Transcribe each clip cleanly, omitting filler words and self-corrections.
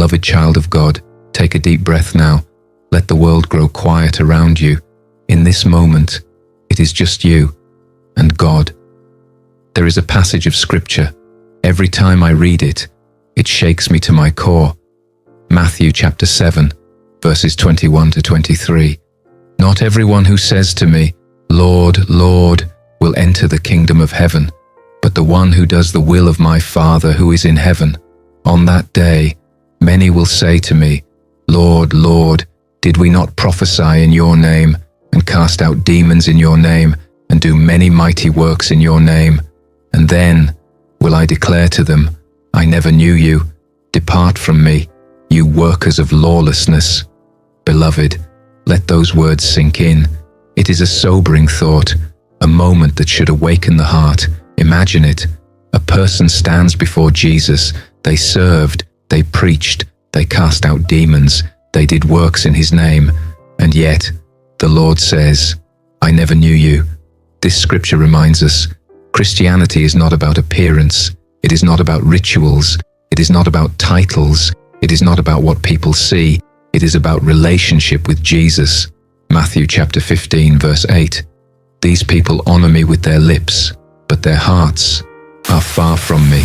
Beloved child of God, take a deep breath now. Let the world grow quiet around you. In this moment, it is just you and God. There is a passage of scripture. Every time I read it, it shakes me to my core. Matthew chapter 7, verses 21 to 23. Not everyone who says to me, Lord, Lord, will enter the kingdom of heaven, but the one who does the will of my Father who is in heaven. On that day, many will say to me, Lord, Lord, did we not prophesy in your name, and cast out demons in your name, and do many mighty works in your name? And then will I declare to them, I never knew you. Depart from me, you workers of lawlessness. Beloved, let those words sink in. It is a sobering thought, a moment that should awaken the heart. Imagine it. A person stands before Jesus. They served, they preached, they cast out demons, they did works in his name, and yet the Lord says, I never knew you. This scripture reminds us, Christianity is not about appearance. It is not about rituals. It is not about titles. It is not about what people see. It is about relationship with Jesus. Matthew chapter 15, verse 8. These people honor me with their lips, but their hearts are far from me.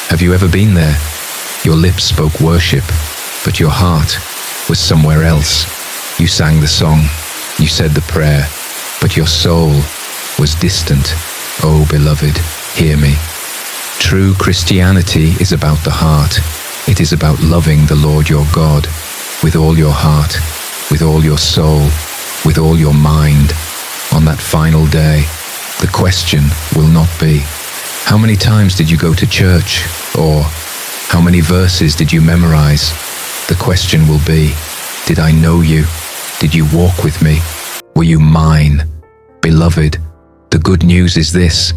Have you ever been there? Your lips spoke worship, but your heart was somewhere else. You sang the song, you said the prayer, but your soul was distant. Oh, beloved, hear me. True Christianity is about the heart. It is about loving the Lord your God with all your heart, with all your soul, with all your mind. On that final day, the question will not be, how many times did you go to church? Or, how many verses did you memorize? The question will be, did I know you? Did you walk with me? Were you mine? Beloved, the good news is this: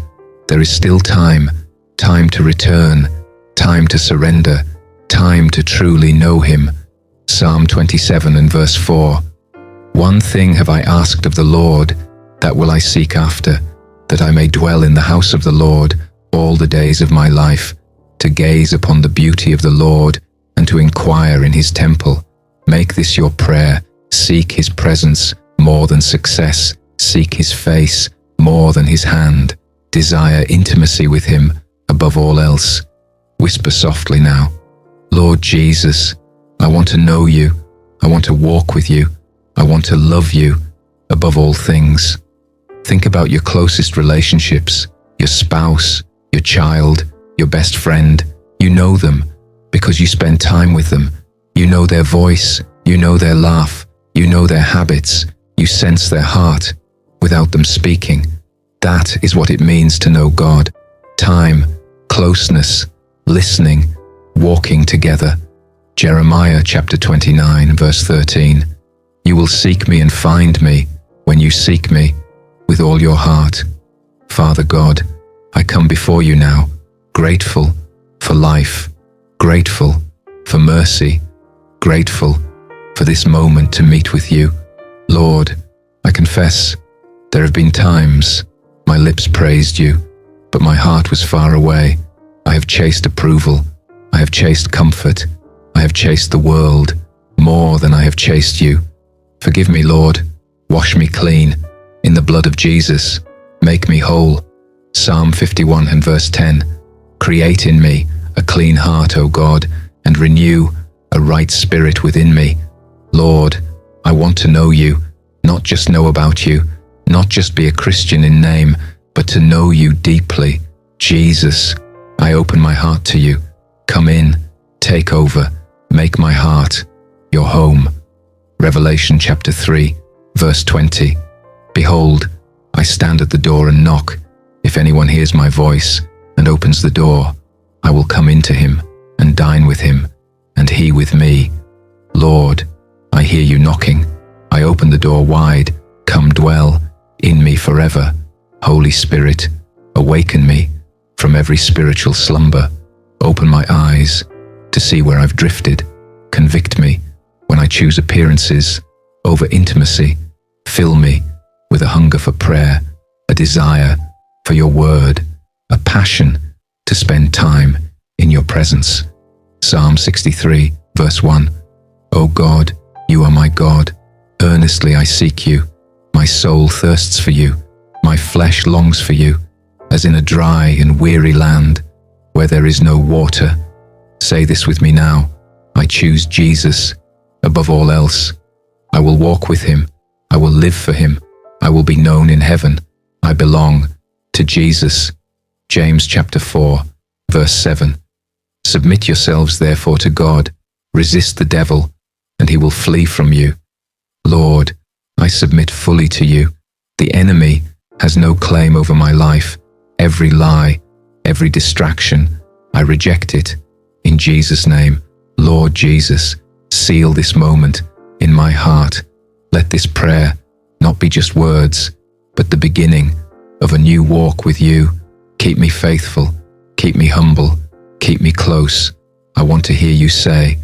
there is still time, time to return, time to surrender, time to truly know him. Psalm 27 and verse 4. One thing have I asked of the Lord, that will I seek after, that I may dwell in the house of the Lord all the days of my life, to gaze upon the beauty of the Lord, and to inquire in his temple. Make this your prayer. Seek his presence more than success. Seek his face more than his hand. Desire intimacy with him above all else. Whisper softly now, Lord Jesus, I want to know you. I want to walk with you. I want to love you above all things. Think about your closest relationships, your spouse, your child, your best friend. You know them because you spend time with them. You know their voice, you know their laugh, you know their habits, you sense their heart without them speaking. That is what it means to know God. Time, closeness, listening, walking together. Jeremiah chapter 29, verse 13. You will seek me and find me when you seek me with all your heart. Father God, I come before you now, grateful for life, grateful for mercy, grateful for this moment to meet with you. Lord, I confess there have been times my lips praised you, but my heart was far away. I have chased approval. I have chased comfort. I have chased the world more than I have chased you. Forgive me, Lord. Wash me clean in the blood of Jesus. Make me whole. Psalm 51 and verse 10. Create in me a clean heart, O God, and renew a right spirit within me. Lord, I want to know you, not just know about you, not just be a Christian in name, but to know you deeply. Jesus, I open my heart to you. Come in, take over, make my heart your home. Revelation chapter 3, verse 20. Behold, I stand at the door and knock. If anyone hears my voice and opens the door, I will come into him and dine with him, and he with me. Lord, I hear you knocking. I open the door wide. Come dwell in me forever. Holy Spirit, awaken me from every spiritual slumber. Open my eyes to see where I've drifted. Convict me when I choose appearances over intimacy. Fill me with a hunger for prayer, a desire for your word, a passion to spend time in your presence. Psalm 63, verse Verse 1. O God, you are my God. Earnestly I seek you. My soul thirsts for you. My flesh longs for you, as in a dry and weary land, where there is no water. Say this with me now. I choose Jesus above all else. I will walk with him. I will live for him. I will be known in heaven. I belong to Jesus. James chapter 4, verse 7. Submit yourselves therefore to God. Resist the devil, and he will flee from you. Lord, I submit fully to you. The enemy has no claim over my life. Every lie, every distraction, I reject it. In Jesus' name, Lord Jesus, seal this moment in my heart. Let this prayer not be just words, but the beginning of a new walk with you. Keep me faithful, keep me humble, keep me close. I want to hear you say,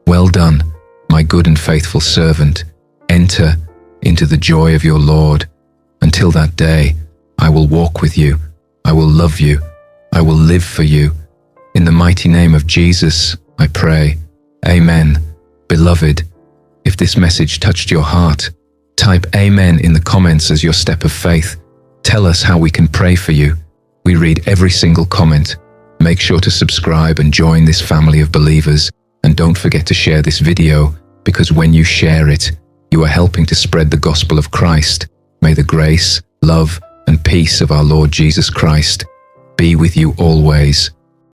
well done, my good and faithful servant. Enter into the joy of your Lord. Until that day, I will walk with you. I will love you. I will live for you. In the mighty name of Jesus, I pray. Amen. Beloved, if this message touched your heart, type Amen in the comments as your step of faith. Tell us how we can pray for you. We read every single comment. Make sure to subscribe and join this family of believers. And don't forget to share this video, because when you share it, you are helping to spread the gospel of Christ. May the grace, love, and peace of our Lord Jesus Christ be with you always.